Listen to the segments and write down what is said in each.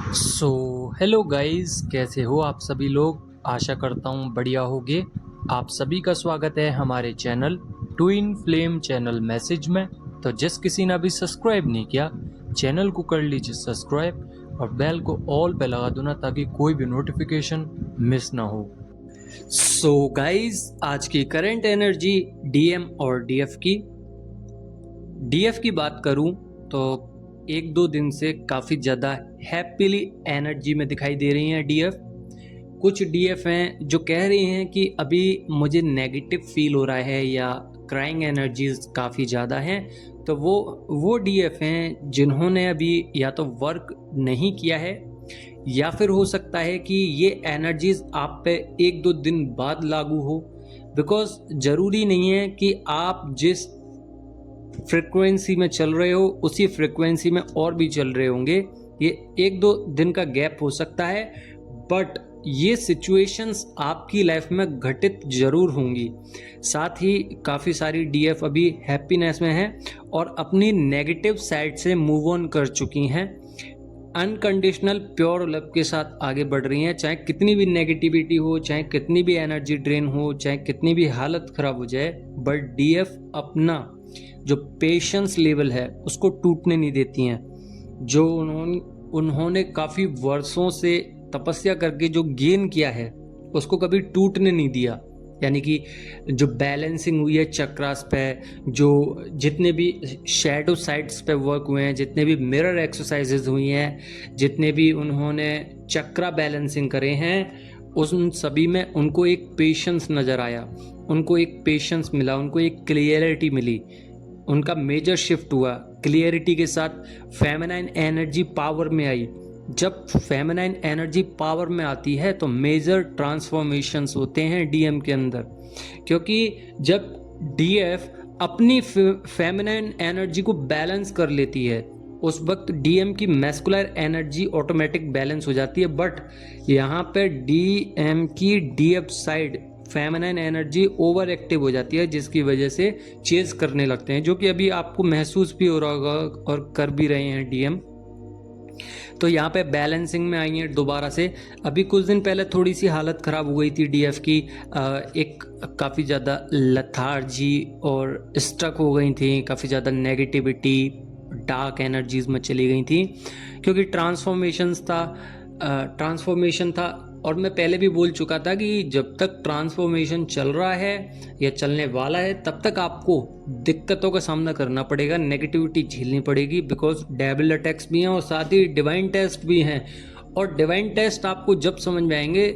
So hello guys, कैसे हो आप सभी लोग। आशा करता हूँ बढ़िया होगे। आप सभी का स्वागत है हमारे channel twin flame channel message में। तो जिस किसी ने अभी सब्सक्राइब नहीं किया, चैनल को कर लीजिए सब्सक्राइब और बेल को ऑल पे लगा दो ना, ताकि कोई भी नोटिफिकेशन मिस ना हो। सो गाइस, आज की करंट एनर्जी डीएम और डीएफ की बात करूं तो एक दो दिन से काफ़ी ज़्यादा हैप्पीली एनर्जी में दिखाई दे रही हैं डीएफ। कुछ डीएफ हैं जो कह रही हैं कि अभी मुझे नेगेटिव फील हो रहा है या क्राइंग एनर्जीज काफ़ी ज़्यादा हैं। तो वो डीएफ हैं जिन्होंने अभी या तो वर्क नहीं किया है, या फिर हो सकता है कि ये एनर्जीज आप पे एक दो दिन बाद लागू हो। बिकॉज ज़रूरी नहीं है कि आप जिस फ्रिक्वेंसी में चल रहे हो उसी फ्रिक्वेंसी में और भी चल रहे होंगे। ये एक दो दिन का गैप हो सकता है, बट ये सिचुएशंस आपकी लाइफ में घटित जरूर होंगी। साथ ही काफ़ी सारी डीएफ अभी हैप्पीनेस में हैं और अपनी नेगेटिव साइड से मूव ऑन कर चुकी हैं। अनकंडीशनल प्योर लव के साथ आगे बढ़ रही हैं, चाहे कितनी भी नेगेटिविटी हो, चाहे कितनी भी एनर्जी ड्रेन हो, चाहे कितनी भी हालत खराब हो जाए, बट डीएफ अपना जो पेशेंस लेवल है उसको टूटने नहीं देती हैं। जो उन्होंने काफ़ी वर्षों से तपस्या करके जो गेन किया है उसको कभी टूटने नहीं दिया। यानी कि जो बैलेंसिंग हुई है चक्रास पे, जो जितने भी शैडो साइड्स पे वर्क हुए हैं, जितने भी मिरर एक्सरसाइजेज हुई हैं, जितने भी उन्होंने चक्रा बैलेंसिंग करे हैं, उन सभी में उनको एक पेशेंस नज़र आया, उनको एक पेशेंस मिला, उनको एक क्लियरिटी मिली। उनका मेजर शिफ्ट हुआ क्लियरिटी के साथ। फेमिनाइन एनर्जी पावर में आई। जब फेमिनाइन एनर्जी पावर में आती है तो मेजर ट्रांसफॉर्मेशंस होते हैं डीएम के अंदर, क्योंकि जब डीएफ अपनी फेमिनाइन एनर्जी को बैलेंस कर लेती है उस वक्त डीएम की मैस्कुलर एनर्जी ऑटोमेटिक बैलेंस हो जाती है। बट यहाँ पे डीएम की DF side feminine energy over active हो जाती है, जिसकी वजह से चेज करने लगते हैं, जो कि अभी आपको महसूस भी हो रहा होगा और कर भी रहे हैं डीएम। तो यहाँ पे बैलेंसिंग में आई है दोबारा से। अभी कुछ दिन पहले थोड़ी सी हालत ख़राब हो गई थी डीएफ की, एक काफ़ी ज़्यादा लथार्जी और स्ट्रक हो गई थी, काफ़ी ज़्यादा नेगेटिविटी डार्क एनर्जीज में चली गई थी, क्योंकि ट्रांसफॉर्मेशन था। और मैं पहले भी बोल चुका था कि जब तक ट्रांसफॉर्मेशन चल रहा है या चलने वाला है तब तक आपको दिक्कतों का सामना करना पड़ेगा, नेगेटिविटी झेलनी पड़ेगी, बिकॉज डेविल अटैक्स भी हैं और साथ ही डिवाइन टेस्ट भी हैं। और डिवाइन टेस्ट आपको जब समझ में आएंगे,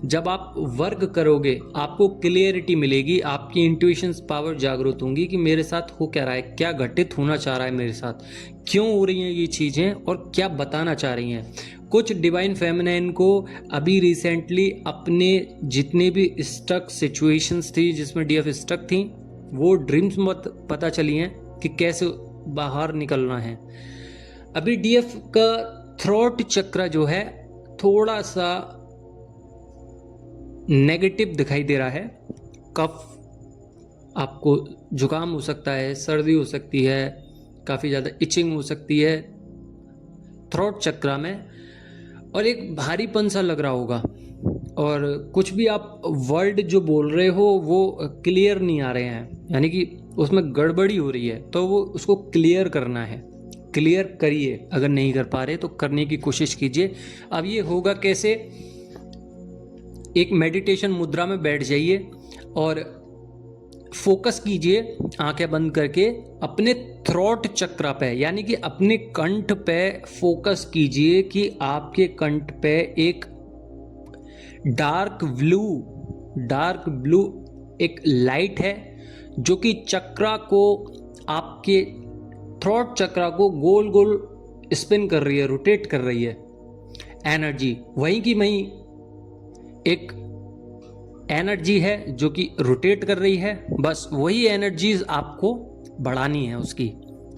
जब आप वर्क करोगे, आपको क्लियरिटी मिलेगी, आपकी इंट्यूशंस पावर जागरूक होंगी कि मेरे साथ हो क्या रहा है, क्या घटित होना चाह रहा है मेरे साथ, क्यों हो रही हैं ये चीज़ें और क्या बताना चाह रही हैं। कुछ डिवाइन फेमिनाइन को अभी रिसेंटली अपने जितने भी स्टक सिचुएशंस थी जिसमें डीएफ स्टक थी, वो ड्रीम्स मत पता चली हैं कि कैसे बाहर निकलना है। अभी डीएफ का थ्रोट चक्र जो है थोड़ा सा नेगेटिव दिखाई दे रहा है। कफ, आपको जुकाम हो सकता है, सर्दी हो सकती है, काफ़ी ज़्यादा इचिंग हो सकती है थ्रोट चक्र में, और एक भारीपन सा लग रहा होगा। और कुछ भी आप वर्ड जो बोल रहे हो वो क्लियर नहीं आ रहे हैं, यानी कि उसमें गड़बड़ी हो रही है, तो वो उसको क्लियर करना है। क्लियर करिए, अगर नहीं कर पा रहे तो करने की कोशिश कीजिए। अब ये होगा कैसे, एक मेडिटेशन मुद्रा में बैठ जाइए और फोकस कीजिए आंखें बंद करके अपने थ्रोट चक्र पे, यानी कि अपने कंठ पे फोकस कीजिए कि आपके कंठ पे एक डार्क ब्लू एक लाइट है जो कि चक्रा को, आपके थ्रोट चक्रा को गोल गोल स्पिन कर रही है, रोटेट कर रही है एनर्जी। वहीं की वहीं एक एनर्जी है जो कि रोटेट कर रही है, बस वही एनर्जीज आपको बढ़ानी है उसकी,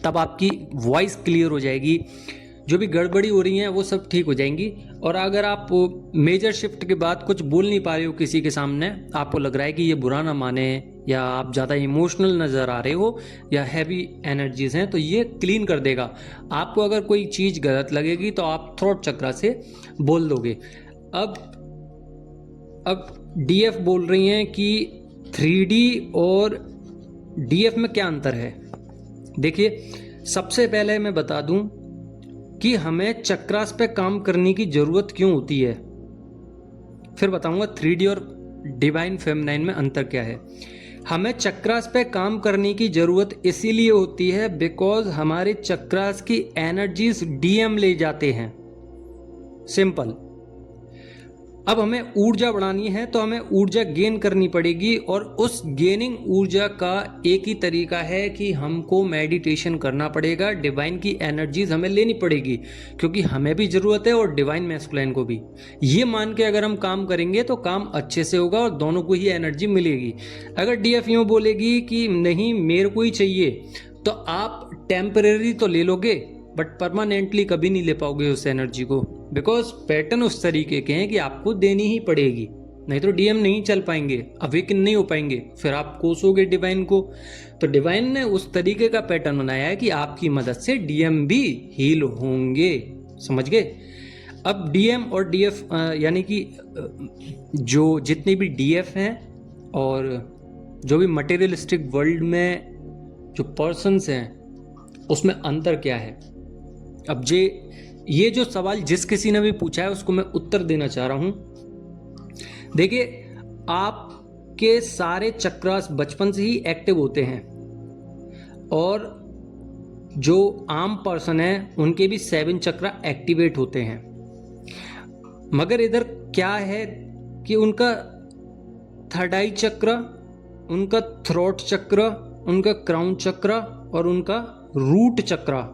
तब आपकी वॉइस क्लियर हो जाएगी। जो भी गड़बड़ी हो रही है वो सब ठीक हो जाएंगी। और अगर आप मेजर शिफ्ट के बाद कुछ बोल नहीं पा रहे हो किसी के सामने, आपको लग रहा है कि ये बुरा ना माने, या आप ज़्यादा इमोशनल नज़र आ रहे हो, या हैवी एनर्जीज हैं, तो ये क्लीन कर देगा। आपको अगर कोई चीज़ गलत लगेगी तो आप थ्रोट चक्रा से बोल दोगे। अब डीएफ बोल रही हैं कि 3D और डीएफ में क्या अंतर है। देखिए, सबसे पहले मैं बता दूं कि हमें चक्रास पे काम करने की ज़रूरत क्यों होती है, फिर बताऊंगा 3D और डिवाइन फेमिनाइन में अंतर क्या है। हमें चक्रास पे काम करने की ज़रूरत इसीलिए होती है बिकॉज हमारे चक्रास की एनर्जीज डीएम ले जाते हैं, सिंपल। अब हमें ऊर्जा बढ़ानी है तो हमें ऊर्जा गेन करनी पड़ेगी, और उस गेनिंग ऊर्जा का एक ही तरीका है कि हमको मेडिटेशन करना पड़ेगा। डिवाइन की एनर्जीज हमें लेनी पड़ेगी, क्योंकि हमें भी ज़रूरत है और डिवाइन मैस्कुलाइन को भी। ये मान के अगर हम काम करेंगे तो काम अच्छे से होगा और दोनों को ही एनर्जी मिलेगी। अगर डीएफ यूँ बोलेगी कि नहीं मेरे को ही चाहिए, तो आप टेम्परेरी तो ले लोगे बट परमानेंटली कभी नहीं ले पाओगे उस एनर्जी को, बिकॉज पैटर्न उस तरीके के हैं कि आपको देनी ही पड़ेगी, नहीं तो डीएम नहीं चल पाएंगे, अवेकन नहीं हो पाएंगे, फिर आप कोसोगे डिवाइन को। तो डिवाइन ने उस तरीके का पैटर्न बनाया है कि आपकी मदद से डीएम भी हील होंगे, समझ गए। अब डीएम और डीएफ यानी कि जो जितने भी डीएफ हैं और जो भी मटेरियलिस्टिक वर्ल्ड में जो पर्सन्स हैं उसमें अंतर क्या है। अब ये जो सवाल जिस किसी ने भी पूछा है उसको मैं उत्तर देना चाह रहा हूं। देखिए, आपके सारे चक्रास बचपन से ही एक्टिव होते हैं, और जो आम पर्सन है उनके भी 7 चक्रा एक्टिवेट होते हैं। मगर इधर क्या है कि उनका थर्ड आई चक्र, उनका थ्रोट चक्र, उनका क्राउन चक्र और उनका रूट चक्र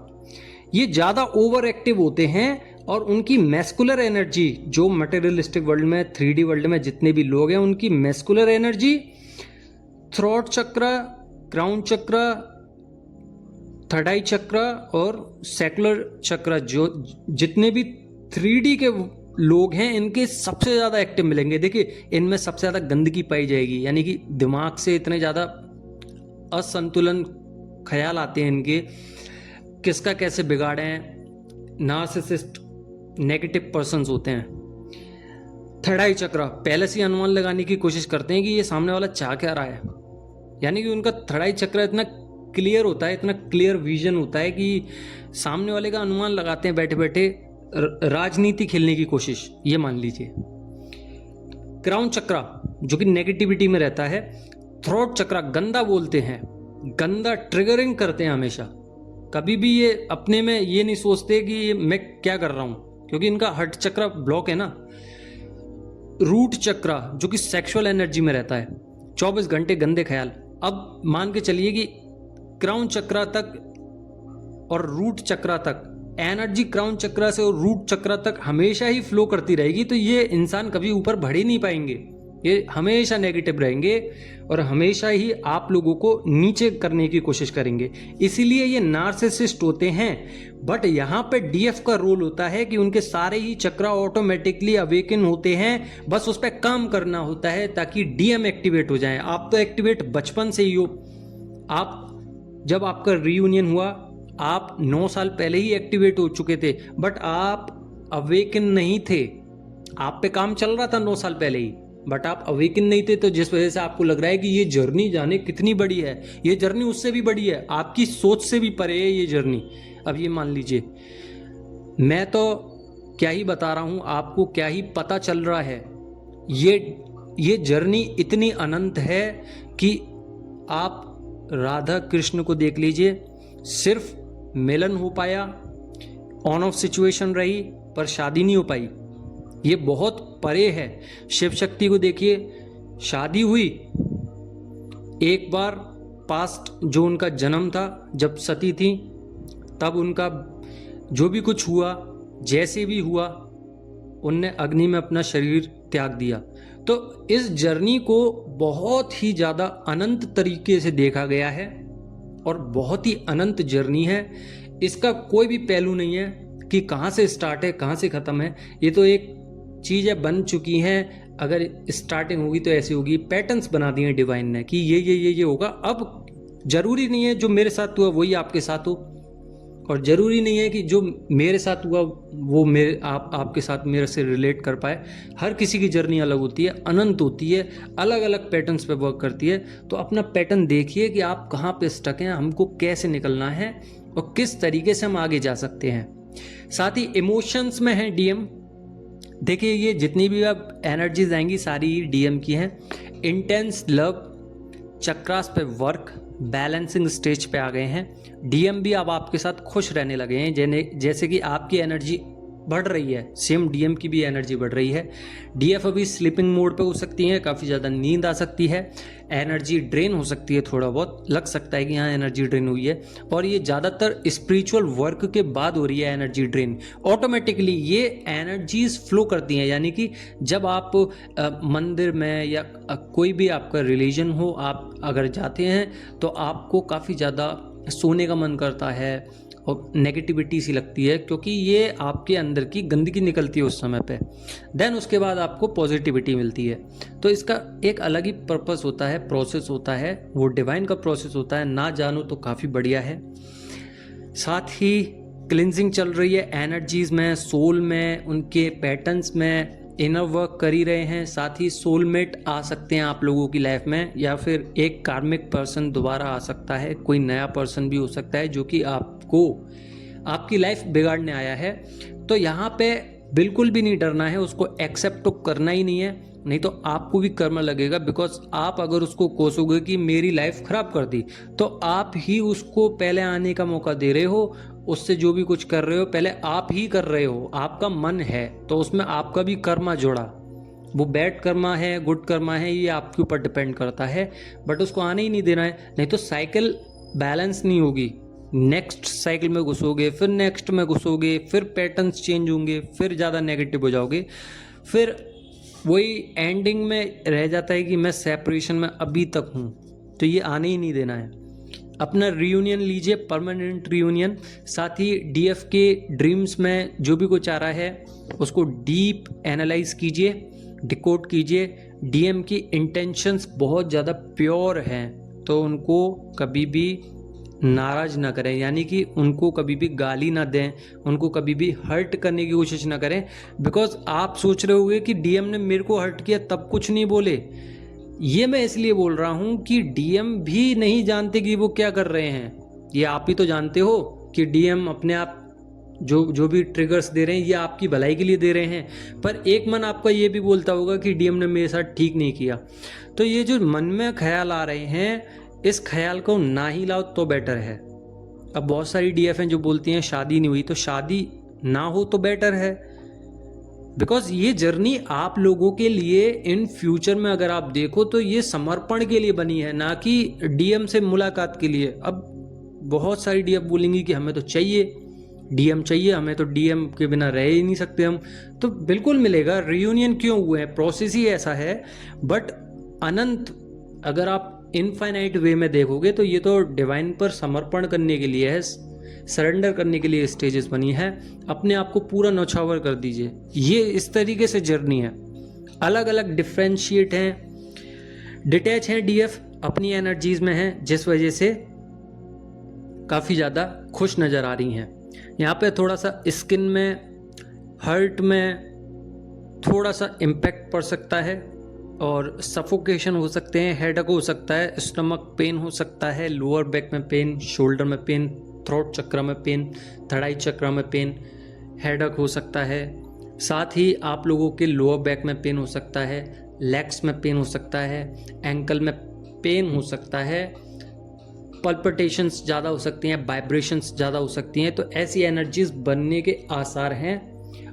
ये ज़्यादा ओवर एक्टिव होते हैं, और उनकी मैस्कुलर एनर्जी जो मटेरियलिस्टिक वर्ल्ड में 3D वर्ल्ड में जितने भी लोग हैं उनकी मैस्कुलर एनर्जी थ्रोट चक्र, क्राउन चक्र, थर्ड आई चक्र और सेकुलर चक्र, जो जितने भी 3D के लोग हैं इनके सबसे ज़्यादा एक्टिव मिलेंगे। देखिए, इनमें सबसे ज़्यादा गंदगी पाई जाएगी, यानी कि दिमाग से इतने ज़्यादा असंतुलन ख्याल आते हैं इनके, किसका कैसे बिगाड़ें, नार्सिसिस्ट नेगेटिव पर्सन्स होते हैं। थर्ड आई चक्र पहले से अनुमान लगाने की कोशिश करते हैं कि ये सामने वाला चाह क्या रहा है, यानी कि उनका थर्ड आई चक्र इतना क्लियर होता है, इतना क्लियर विजन होता है कि सामने वाले का अनुमान लगाते हैं बैठे बैठे, राजनीति खेलने की कोशिश, ये मान लीजिए। क्राउन चक्र जो कि नेगेटिविटी में रहता है, थ्रोट चक्र गंदा बोलते हैं, गंदा ट्रिगरिंग करते हैं हमेशा, कभी भी ये अपने में ये नहीं सोचते कि ये मैं क्या कर रहा हूँ, क्योंकि इनका हार्ट चक्र ब्लॉक है ना। रूट चक्र जो कि सेक्सुअल एनर्जी में रहता है, 24 घंटे गंदे ख्याल। अब मान के चलिए कि क्राउन चक्र तक और रूट चक्र तक एनर्जी क्राउन चक्र से और रूट चक्र तक हमेशा ही फ्लो करती रहेगी, तो ये इंसान कभी ऊपर बढ़ ही नहीं पाएंगे, ये हमेशा नेगेटिव रहेंगे और हमेशा ही आप लोगों को नीचे करने की कोशिश करेंगे। इसीलिए ये नार्सिसिस्ट होते हैं। बट यहाँ पे डीएफ का रोल होता है कि उनके सारे ही चक्र ऑटोमेटिकली अवेकन होते हैं, बस उस पर काम करना होता है ताकि डीएम एक्टिवेट हो जाए। आप तो एक्टिवेट बचपन से ही हो, आप जब आपका रीयूनियन हुआ आप 9 साल पहले ही एक्टिवेट हो चुके थे, बट आप अवेकन नहीं थे। आप पे काम चल रहा था 9 साल पहले ही, बट आप अवेकन नहीं थे, तो जिस वजह से आपको लग रहा है कि ये जर्नी जाने कितनी बड़ी है, ये जर्नी उससे भी बड़ी है, आपकी सोच से भी परे है ये जर्नी। अब ये मान लीजिए, मैं तो क्या ही बता रहा हूँ आपको, क्या ही पता चल रहा है, ये जर्नी इतनी अनंत है कि आप राधा कृष्ण को देख लीजिए, सिर्फ मिलन हो पाया, ऑन ऑफ सिचुएशन रही, पर शादी नहीं हो पाई, ये बहुत परे है। शिव शक्ति को देखिए, शादी हुई एक बार, पास्ट जो उनका जन्म था जब सती थी, तब उनका जो भी कुछ हुआ, जैसे भी हुआ, उनने अग्नि में अपना शरीर त्याग दिया। तो इस जर्नी को बहुत ही ज़्यादा अनंत तरीके से देखा गया है और बहुत ही अनंत जर्नी है, इसका कोई भी पहलू नहीं है कि कहाँ से स्टार्ट है कहाँ से ख़त्म है, ये तो एक चीज़ें बन चुकी हैं। अगर स्टार्टिंग होगी तो ऐसी होगी, पैटर्न्स बना दिए डिवाइन ने कि ये होगा। अब जरूरी नहीं है जो मेरे साथ हुआ वही आपके साथ हो, और ज़रूरी नहीं है कि जो मेरे साथ हुआ वो आपके साथ मेरे से रिलेट कर पाए। हर किसी की जर्नी अलग होती है, अनंत होती है, अलग अलग पैटर्न्स पे वर्क करती है। तो अपना पैटर्न देखिए कि आप कहाँ पे स्टक हैं, हमको कैसे निकलना है और किस तरीके से हम आगे जा सकते हैं। साथ ही इमोशंस में है डीएम। देखिए ये जितनी भी अब एनर्जीज आएंगी सारी डीएम की हैं। इंटेंस लव, चक्रास पे वर्क, बैलेंसिंग स्टेज पे आ गए हैं। डीएम भी अब आपके साथ खुश रहने लगे हैं, जैसे कि आपकी एनर्जी बढ़ रही है, सेम डीएम की भी एनर्जी बढ़ रही है। डीएफ अभी स्लीपिंग मोड पे हो सकती है, काफ़ी ज़्यादा नींद आ सकती है, एनर्जी ड्रेन हो सकती है, थोड़ा बहुत लग सकता है कि यहाँ एनर्जी ड्रेन हुई है। और ये ज़्यादातर स्पिरिचुअल वर्क के बाद हो रही है एनर्जी ड्रेन। ऑटोमेटिकली ये एनर्जीज फ्लो करती हैं, यानी कि जब आप मंदिर में या कोई भी आपका रिलीजन हो, आप अगर जाते हैं तो आपको काफ़ी ज़्यादा सोने का मन करता है और नेगेटिविटी सी लगती है, क्योंकि ये आपके अंदर की गंदगी निकलती है उस समय पे। देन उसके बाद आपको पॉजिटिविटी मिलती है। तो इसका एक अलग ही पर्पस होता है, प्रोसेस होता है, वो डिवाइन का प्रोसेस होता है। ना जानो तो काफ़ी बढ़िया है। साथ ही क्लिनजिंग चल रही है एनर्जीज में, सोल में, उनके पैटर्न्स में इनर वर्क कर ही रहे हैं। साथ ही सोलमेट आ सकते हैं आप लोगों की लाइफ में, या फिर एक कार्मिक पर्सन दोबारा आ सकता है, कोई नया पर्सन भी हो सकता है जो कि आपको आपकी लाइफ बिगाड़ने आया है। तो यहाँ पे बिल्कुल भी नहीं डरना है, उसको एक्सेप्ट तो करना ही नहीं है, नहीं तो आपको भी कर्म लगेगा। बिकॉज आप अगर उसको कोसोगे कि मेरी लाइफ खराब कर दी, तो आप ही उसको पहले आने का मौका दे रहे हो। उससे जो भी कुछ कर रहे हो पहले आप ही कर रहे हो, आपका मन है तो उसमें आपका भी कर्मा जोड़ा। वो बैड कर्मा है गुड कर्मा है ये आपके ऊपर डिपेंड करता है, बट उसको आने ही नहीं देना है, नहीं तो साइकिल बैलेंस नहीं होगी। नेक्स्ट साइकिल में घुसोगे, फिर नेक्स्ट में घुसोगे, फिर पैटर्न्स चेंज होंगे, फिर ज़्यादा नेगेटिव हो जाओगे, फिर वही एंडिंग में रह जाता है कि मैं सेपरेशन में अभी तक हूँ। तो ये आने ही नहीं देना है। अपना रियूनियन लीजिए, परमानेंट रियूनियन। साथ ही डीएफ के ड्रीम्स में जो भी कुछ आ रहा है उसको डीप एनालाइज कीजिए, डिकोड कीजिए। डीएम की इंटेंशंस बहुत ज़्यादा प्योर हैं, तो उनको कभी भी नाराज ना करें, यानी कि उनको कभी भी गाली ना दें, उनको कभी भी हर्ट करने की कोशिश ना करें। बिकॉज आप सोच रहे होंगे कि डीएम ने मेरे को हर्ट किया तब कुछ नहीं बोले। ये मैं इसलिए बोल रहा हूँ कि डीएम भी नहीं जानते कि वो क्या कर रहे हैं। ये आप ही तो जानते हो कि डीएम अपने आप जो भी ट्रिगर्स दे रहे हैं ये आपकी भलाई के लिए दे रहे हैं, पर एक मन आपका ये भी बोलता होगा कि डीएम ने मेरे साथ ठीक नहीं किया। तो ये जो मन में ख्याल आ रहे हैं, इस ख्याल को ना ही लाओ तो बेटर है। अब बहुत सारी डीएफ हैं जो बोलती हैं शादी नहीं हुई, तो शादी ना हो तो बेटर है। बिकॉज ये जर्नी आप लोगों के लिए इन फ्यूचर में अगर आप देखो तो ये समर्पण के लिए बनी है, ना कि डीएम से मुलाकात के लिए। अब बहुत सारी डीएफ बोलेंगी कि हमें तो चाहिए डीएम चाहिए, हमें तो डीएम के बिना रह ही नहीं सकते हम। तो बिल्कुल मिलेगा, रियूनियन क्यों हुए हैं, प्रोसेस ही ऐसा है। बट अनंत अगर आप इनफाइनाइट वे में देखोगे तो ये तो डिवाइन पर समर्पण करने के लिए है, सरेंडर करने के लिए स्टेजेस बनी है। अपने आप को पूरा नौछावर कर दीजिए, ये इस तरीके से जर्नी है। अलग अलग डिफ्रेंशिएट हैं, डिटैच हैं डीएफ, अपनी एनर्जीज में हैं, जिस वजह से काफ़ी ज़्यादा खुश नज़र आ रही हैं। यहाँ पे थोड़ा सा स्किन में, हर्ट में थोड़ा सा इम्पैक्ट पड़ सकता है, और सफोकेशन हो सकते हैं, हेडेक हो सकता है, स्टमक पेन हो सकता है, लोअर बैक में पेन, शोल्डर में पेन, थ्रोट चक्र में पेन, थर्ड आई चक्र में पेन, हेडेक हो सकता है। साथ ही आप लोगों के लोअर बैक में पेन हो सकता है, लेग्स में पेन हो सकता है, एंकल में पेन हो सकता है, पल्पिटेशंस ज़्यादा हो सकती हैं, वाइब्रेशंस ज़्यादा हो सकती हैं। तो ऐसी एनर्जीज बनने के आसार हैं,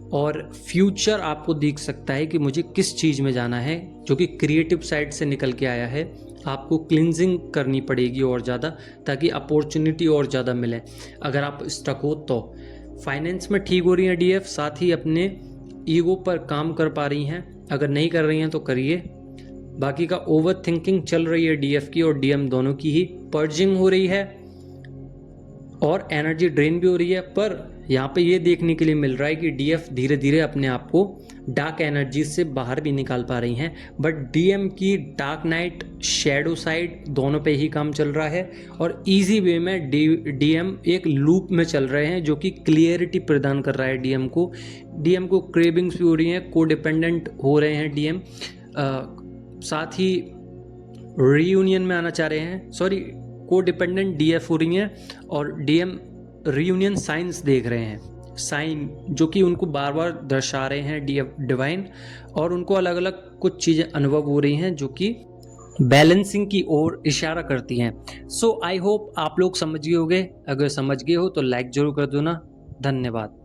और फ्यूचर आपको दिख सकता है कि मुझे किस चीज़ में जाना है, जो कि क्रिएटिव साइड से निकल के आया है। आपको क्लिनजिंग करनी पड़ेगी और ज़्यादा, ताकि अपॉर्चुनिटी और ज़्यादा मिले। अगर आप स्टक हो तो फाइनेंस में ठीक हो रही हैं डीएफ, साथ ही अपने ईगो पर काम कर पा रही हैं। अगर नहीं कर रही हैं तो करिए। बाकी का ओवर थिंकिंग चल रही है डीएफ की और डीएम दोनों की ही, पर्जिंग हो रही है और एनर्जी ड्रेन भी हो रही है। पर यहाँ पे ये देखने के लिए मिल रहा है कि डीएफ धीरे धीरे अपने आप को डार्क एनर्जी से बाहर भी निकाल पा रही हैं, बट डीएम की डार्क नाइट, शैडो साइड दोनों पे ही काम चल रहा है और इजी वे में डीएम एक लूप में चल रहे हैं जो कि क्लियरिटी प्रदान कर रहा है डीएम को। डीएम को क्रेविंग्स भी हो रही हैं, को डिपेंडेंट हो रहे हैं डीएम, साथ ही रीयूनियन में आना चाह रहे हैं, सॉरी को डिपेंडेंट डीएफ हो रही हैं और डीएम रीयूनियन साइंस देख रहे हैं, साइन जो कि उनको बार बार दर्शा रहे हैं डीएफ डिवाइन, और उनको अलग अलग कुछ चीज़ें अनुभव हो रही हैं जो कि बैलेंसिंग की ओर इशारा करती हैं। सो आई होप आप लोग समझ गए होंगे, अगर समझ गए हो तो लाइक जरूर कर दो ना। धन्यवाद।